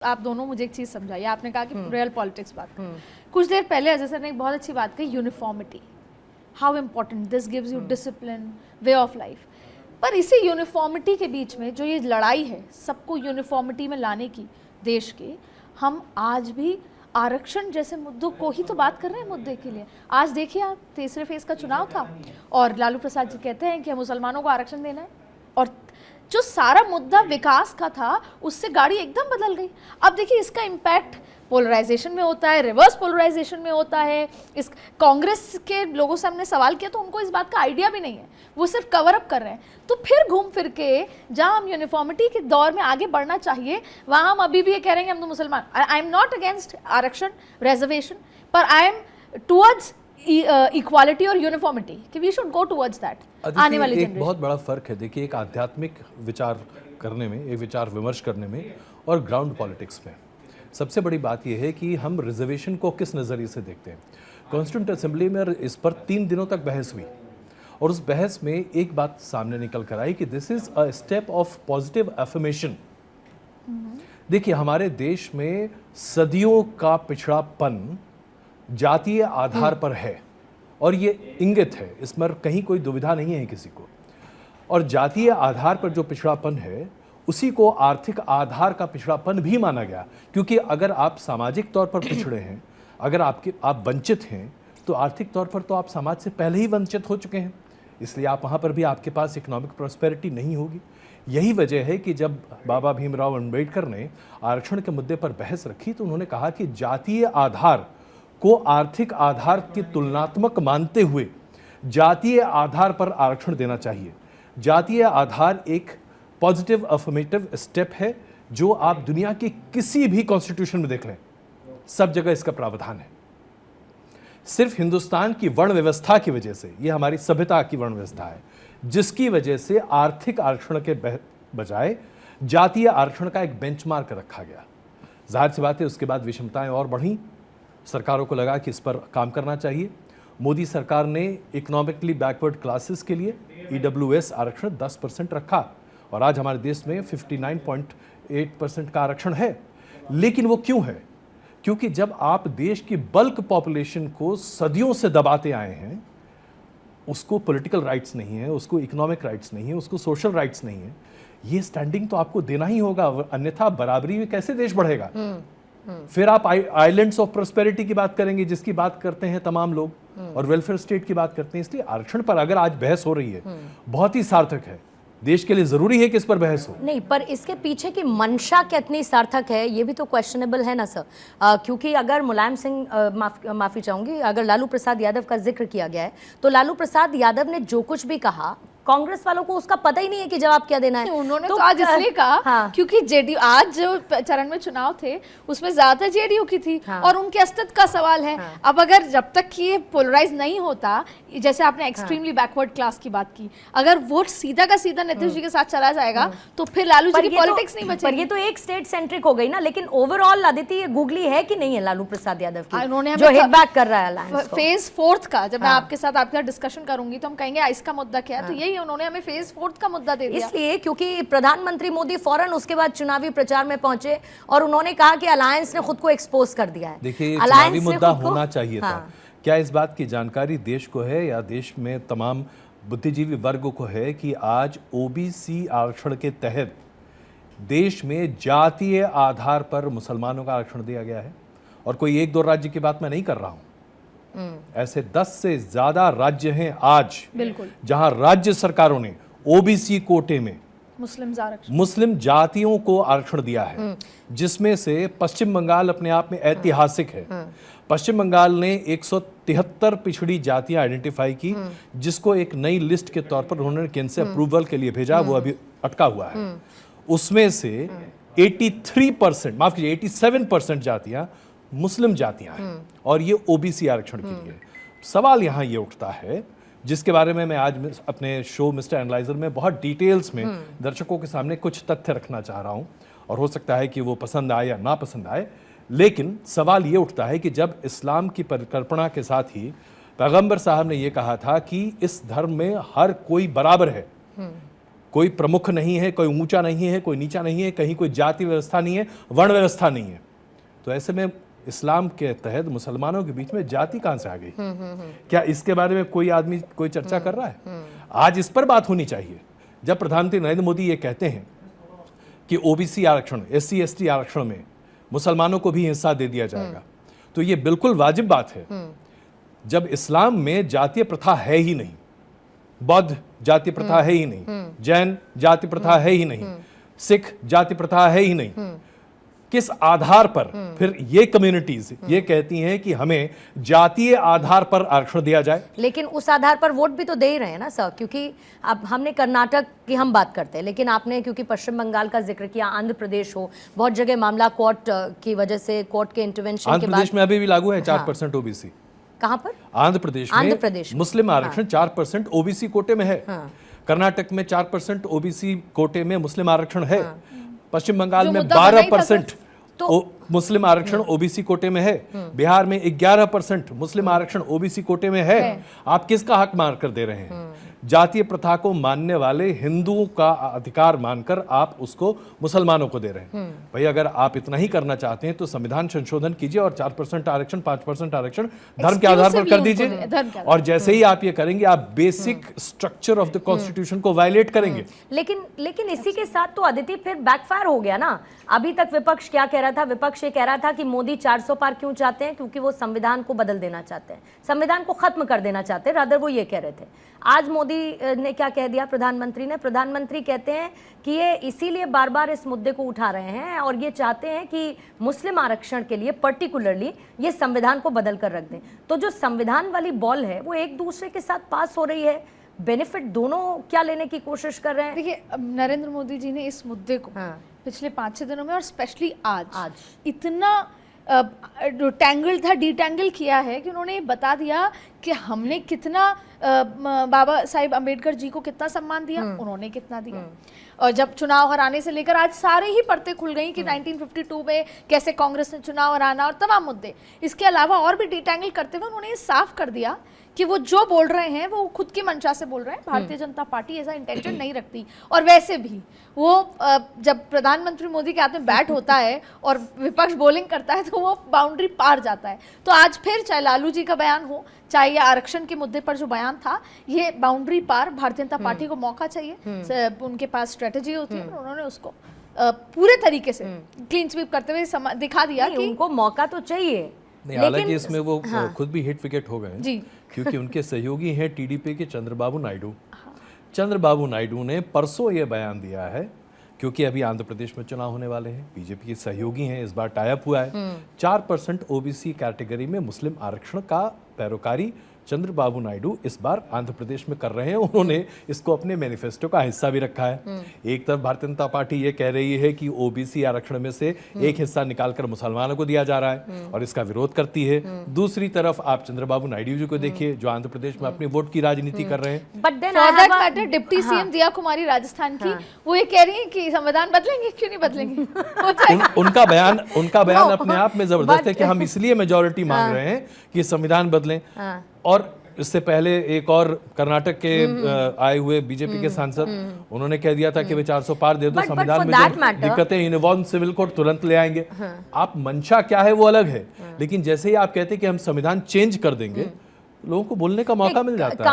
आप दोनों मुझे एक चीज समझाइए। आपने कहा कि रियल पॉलिटिक्स बात कुछ देर पहले अजय सर ने एक बहुत अच्छी बात कही, uniformity, how important this gives you discipline, way of life. पर इसी यूनिफॉर्मिटी के बीच में जो ये लड़ाई है सबको यूनिफॉर्मिटी में लाने की देश के, हम आज भी आरक्षण जैसे मुद्दों को ही तो बात कर रहे हैं मुद्दे के लिए। आज देखिए आप, तीसरे फेज का चुनाव था और लालू प्रसाद जी कहते हैं कि मुसलमानों को आरक्षण देना है, और जो सारा मुद्दा विकास का था उससे गाड़ी एकदम बदल गई। अब देखिए इसका इम्पैक्ट पोलराइजेशन में होता है, रिवर्स पोलराइजेशन में होता है। इस कांग्रेस के लोगों से हमने सवाल किया तो उनको इस बात का आइडिया भी नहीं है, वो सिर्फ कवर अप कर रहे हैं। तो फिर घूम फिर के जहां हम यूनिफॉर्मिटी के दौर में आगे बढ़ना चाहिए वहां हम अभी भी ये कह रहे हैं कि हम तो मुसलमान। I am not against aarakshan reservation, पर आई एम टुवर्ड्स इक्वालिटी और यूनिफॉर्मिटी कि we should go towards that आने वाली जनरेशन। एक बहुत बड़ा फर्क है देखिए, एक आध्यात्मिक विचार करने में, एक विचार विमर्श करने में और ग्राउंड पॉलिटिक्स में। सबसे बड़ी बात यह है कि हम रिजर्वेशन को किस नज़रिए से देखते हैं। कॉन्स्टिट्यूंट असेंबली में इस पर 3 दिनों तक बहस हुई और उस बहस में एक बात सामने निकल कर आई कि this is a step of positive affirmation. देखिए हमारे देश में सदियों का पिछड़ापन जातीय आधार पर है और ये इंगित है, इसमें कहीं कोई दुविधा नहीं है किसी को। और जातीय आधार पर जो पिछड़ापन है उसी को आर्थिक आधार का पिछड़ापन भी माना गया, क्योंकि अगर आप सामाजिक तौर पर पिछड़े हैं, अगर आप वंचित हैं, तो आर्थिक तौर पर तो आप समाज से पहले ही वंचित हो चुके हैं, इसलिए आप वहाँ पर भी आपके पास इकोनॉमिक प्रॉस्पेरिटी नहीं होगी। यही वजह है कि जब बाबा भीमराव अम्बेडकर ने आरक्षण के मुद्दे पर बहस रखी तो उन्होंने कहा कि जातीय आधार को आर्थिक आधार की तुलनात्मक मानते हुए जातीय आधार पर आरक्षण देना चाहिए। जातीय आधार एक पॉजिटिव अफर्मेटिव स्टेप है जो आप दुनिया के किसी भी कॉन्स्टिट्यूशन में देख लें, सब जगह इसका प्रावधान है। सिर्फ हिंदुस्तान की वर्ण व्यवस्था की वजह से, ये हमारी सभ्यता की वर्ण व्यवस्था है, जिसकी वजह से आर्थिक आरक्षण के बजाय जातीय आरक्षण का एक बेंचमार्क रखा गया। जाहिर सी बात है उसके बाद विषमताएं और बढ़ी, सरकारों को लगा कि इस पर काम करना चाहिए। मोदी सरकार ने इकोनॉमिकली बैकवर्ड क्लासेस के लिए EWS आरक्षण 10% रखा और आज हमारे देश में 59.8% का आरक्षण है। लेकिन वो क्यों है? क्योंकि जब आप देश की बल्क पॉपुलेशन को सदियों से दबाते आए हैं, उसको पॉलिटिकल राइट्स नहीं है, उसको इकोनॉमिक राइट्स नहीं है, उसको सोशल राइट्स नहीं है, ये स्टैंडिंग तो आपको देना ही होगा, अन्यथा बराबरी में कैसे देश बढ़ेगा। फिर आप आइलैंड्स ऑफ प्रोस्पेरिटी की बात करेंगे, जिसकी बात करते हैं तमाम लोग, और वेलफेयर स्टेट की बात करते हैं। इसलिए आरक्षण पर अगर आज बहस हो रही है बहुत ही सार्थक है, देश के लिए जरूरी है कि इस पर बहस हो। नहीं, पर इसके पीछे की मंशा कितनी सार्थक है ये भी तो क्वेश्चनेबल है ना सर। क्योंकि अगर मुलायम सिंह माफी चाहूंगी, अगर लालू प्रसाद यादव का जिक्र किया गया है तो लालू प्रसाद यादव ने जो कुछ भी कहा, कांग्रेस वालों को उसका पता ही नहीं है कि जवाब क्या देना है। उन्होंने तो आज इसलिए कहा हाँ। क्योंकि जेडीयू आज जो चरण में चुनाव थे उसमें ज्यादा जेडीयू की थी हाँ। और उनके अस्तित्व का सवाल है हाँ। अब अगर जब तक कि ये पोलराइज नहीं होता, जैसे आपने एक्सट्रीमली बैकवर्ड क्लास की बात की, अगर वोट सीधा का सीधा नीतीश जी के साथ चला जाएगा तो फिर लालू जी की पॉलिटिक्स नहीं बचेगी। पर ये तो एक स्टेट सेंट्रिक हो गई ना, लेकिन ओवरऑल आदित्य ये गूगली है कि नहीं है लालू प्रसाद यादव की, उन्होंने जो हिट बैक कर रहा है फेज 4 का। जब मैं आपके साथ डिस्कशन करूंगी तो हम कहेंगे इसका मुद्दा क्या है, तो यही उन्होंने हमें फेज 4 का मुद्दा दे दिया। इसलिए क्योंकि प्रधानमंत्री मोदी फौरन उसके बाद चुनावी प्रचार में पहुंचे और उन्होंने कहा कि अलायंस ने खुद को एक्सपोज कर दिया है। देखिए चुनावी मुद्दा होना चाहिए था। क्या इस बात की जानकारी देश को है या देश में तमाम बुद्धिजीवी वर्ग को है कि आज OBC आरक्षण के तहत देश में जातीय आधार पर मुसलमानों का आरक्षण दिया गया है? और कोई 1-2 राज्य की बात मैं नहीं कर रहा हूं, ऐसे 10 से ज्यादा राज्य हैं आज जहां राज्य सरकारों ने OBC कोटे में मुस्लिम जातियों को आरक्षण दिया है, जिसमें से पश्चिम बंगाल अपने आप में ऐतिहासिक है। पश्चिम बंगाल ने 173 पिछड़ी जातियां आइडेंटिफाई की, जिसको एक नई लिस्ट के तौर पर उन्होंने केंद्र से अप्रूवल के लिए भेजा, वो अभी अटका हुआ है। उसमें से 83%, माफ कीजिए 87% जातियां मुस्लिम जातियां हैं और ये OBC आरक्षण के लिए। सवाल यहां ये उठता है, जिसके बारे में मैं आज अपने शो मिस्टर एनालाइजर में बहुत डिटेल्स में दर्शकों के सामने कुछ तथ्य रखना चाह रहा हूं, और हो सकता है कि वो पसंद आए या ना पसंद आए। लेकिन सवाल ये उठता है कि जब इस्लाम की परिकल्पना के साथ ही पैगंबर साहब ने ये कहा था कि इस धर्म में हर कोई बराबर है, कोई प्रमुख नहीं है, कोई ऊंचा नहीं है, कोई नीचा नहीं है, कहीं कोई जाति व्यवस्था नहीं है, वर्ण व्यवस्था नहीं है। तो ऐसे में इस्लाम के तहत मुसलमानों के बीच में जाति कहां से आ गई? क्या इसके बारे में कोई आदमी कोई चर्चा कर रहा है? आज इस पर बात होनी चाहिए। जब प्रधानमंत्री नरेंद्र मोदी ये कहते हैं कि ओबीसी आरक्षण, SC ST आरक्षण में मुसलमानों को भी हिस्सा दे दिया जाएगा, तो ये बिल्कुल वाजिब बात है। जब इस्लाम में जातीय प्रथा है ही नहीं, बौद्ध जाति प्रथा है ही नहीं, जैन जाति प्रथा है ही नहीं, सिख जाति प्रथा है ही नहीं, किस आधार पर फिर ये कम्युनिटीज ये कहती हैं कि हमें जातीय आधार पर आरक्षण दिया जाए? लेकिन उस आधार पर वोट भी तो दे ही रहे हैं ना सर, क्योंकि अब हमने कर्नाटक की हम बात करते हैं, लेकिन आपने क्योंकि पश्चिम बंगाल का जिक्र किया, आंध्र प्रदेश हो, बहुत जगह मामला कोर्ट की वजह से, कोर्ट के इंटरवेंशन के आंध्र बाद। प्रदेश में अभी भी लागू है 4% OBC। कहाँ पर? आंध्र प्रदेश में मुस्लिम आरक्षण 4% OBC कोटे में है। कर्नाटक में 4% OBC कोटे में मुस्लिम आरक्षण है। पश्चिम बंगाल में 12% मुस्लिम आरक्षण OBC कोटे में है। बिहार में 11% मुस्लिम आरक्षण OBC कोटे में है। आप किसका हक मार कर दे रहे हैं? जातीय प्रथा को मानने वाले हिंदुओं का अधिकार मानकर आप उसको मुसलमानों को दे रहे हैं। भाई अगर आप इतना ही करना चाहते हैं तो संविधान संशोधन कीजिए और 4% आरक्षण, 5% आरक्षण धर्म के आधार पर कर दीजिए। और जैसे ही आप ये करेंगे आप basic structure of the constitution को वायलेट करेंगे। लेकिन इसी के साथ तो अदिति फिर बैकफायर हो गया ना। अभी तक विपक्ष क्या कह रहा था? विपक्ष ये कह रहा था कि मोदी 400 पार क्यों चाहते हैं? क्योंकि वो संविधान को बदल देना चाहते हैं, संविधान को खत्म कर देना चाहते हैं, रादर वो ये कह रहे थे। आज मोदी ने क्या कह दिया? प्रधानमंत्री कहते हैं कि ये इसीलिए बार बार इस मुद्दे को उठा रहे हैं और ये चाहते हैं कि मुस्लिम आरक्षण के लिए पर्टिकुलरली ये संविधान को बदल कर रख दें। तो जो संविधान वाली बॉल है वो एक दूसरे के साथ पास हो रही है, बेनिफिट दोनों क्या लेने की कोशिश कर रहे हैं? देखिए, नरेंद्र मोदी जी ने इस मुद्दे को पिछले 5-6 दिनों में और स्पेशली आज इतना डिटैंगल किया है कि उन्होंने बता दिया कि हमने कितना बाबा साहिब अम्बेडकर जी को कितना सम्मान दिया, उन्होंने कितना दिया। और जब चुनाव हराने से लेकर आज सारे ही परतें खुल गई कि 1952 में कैसे कांग्रेस ने चुनाव हराना और तमाम मुद्दे। इसके अलावा और भी डिटैंगल करते हुए उन्होंने ये साफ कर दिया कि वो जो बोल रहे हैं वो खुद की मंशा से बोल रहे हैं। भारतीय जनता पार्टी ऐसा इंटेंशन नहीं रखती। और वैसे भी वो जब प्रधानमंत्री मोदी के हाथ में बैट होता है और विपक्ष बॉलिंग करता है तो वो बाउंड्री पार जाता है। तो आज फिर चाहे लालू जी का बयान हो, चाहे या आरक्षण के मुद्दे पर जो बयान था, ये बाउंड्री पार भारतीय जनता पार्टी को मौका चाहिए। उनके पास स्ट्रेटेजी होती है, उन्होंने उसको पूरे तरीके से क्लीन स्वीप करते हुए दिखा दिया कि उनको मौका तो चाहिए। नहीं, हालांकि इसमें वो खुद भी हिट विकेट हो गए जी, क्योंकि उनके सहयोगी हैं TDP के चंद्रबाबू नायडू। चंद्रबाबू नायडू ने परसों ये बयान दिया है, क्योंकि अभी आंध्र प्रदेश में चुनाव होने वाले हैं, बीजेपी के सहयोगी हैं, इस बार टाई अप हुआ है। 4% OBC कैटेगरी में मुस्लिम आरक्षण का पैरोकारी चंद्रबाबू नायडू इस बार आंध्र प्रदेश में कर रहे हैं। उन्होंने इसको अपने मैनिफेस्टो का हिस्सा भी रखा है। एक तरफ भारतीय जनता पार्टी ये कह रही है कि OBC आरक्षण में से एक हिस्सा निकालकर मुसलमानों को दिया जा रहा है और इसका विरोध करती है। दूसरी तरफ आप चंद्रबाबू नायडू जी को देखिए, जो आंध्र प्रदेश में अपनी वोट की राजनीति कर रहे हैं। But then for that matter deputy CM Diya कुमारी राजस्थान की, वो ये कह रही है कि संविधान बदलेंगे, क्यों नहीं बदलेंगे? उनका बयान अपने आप में जबरदस्त है कि हम इसलिए मेजॉरिटी मांग रहे हैं कि संविधान बदलें। और इससे पहले एक और कर्नाटक के आए हुए बीजेपी के सांसद, उन्होंने कह दिया था कि वे 400 पार दे दो, संविधान में जो दिक्कतें यूनिफॉर्म सिविल कोड तुरंत ले आएंगे। आप मंशा क्या है वो अलग है, लेकिन जैसे ही आप कहते हैं कि हम संविधान चेंज कर देंगे, लोगों को बोलने का मौका मिल जाता है।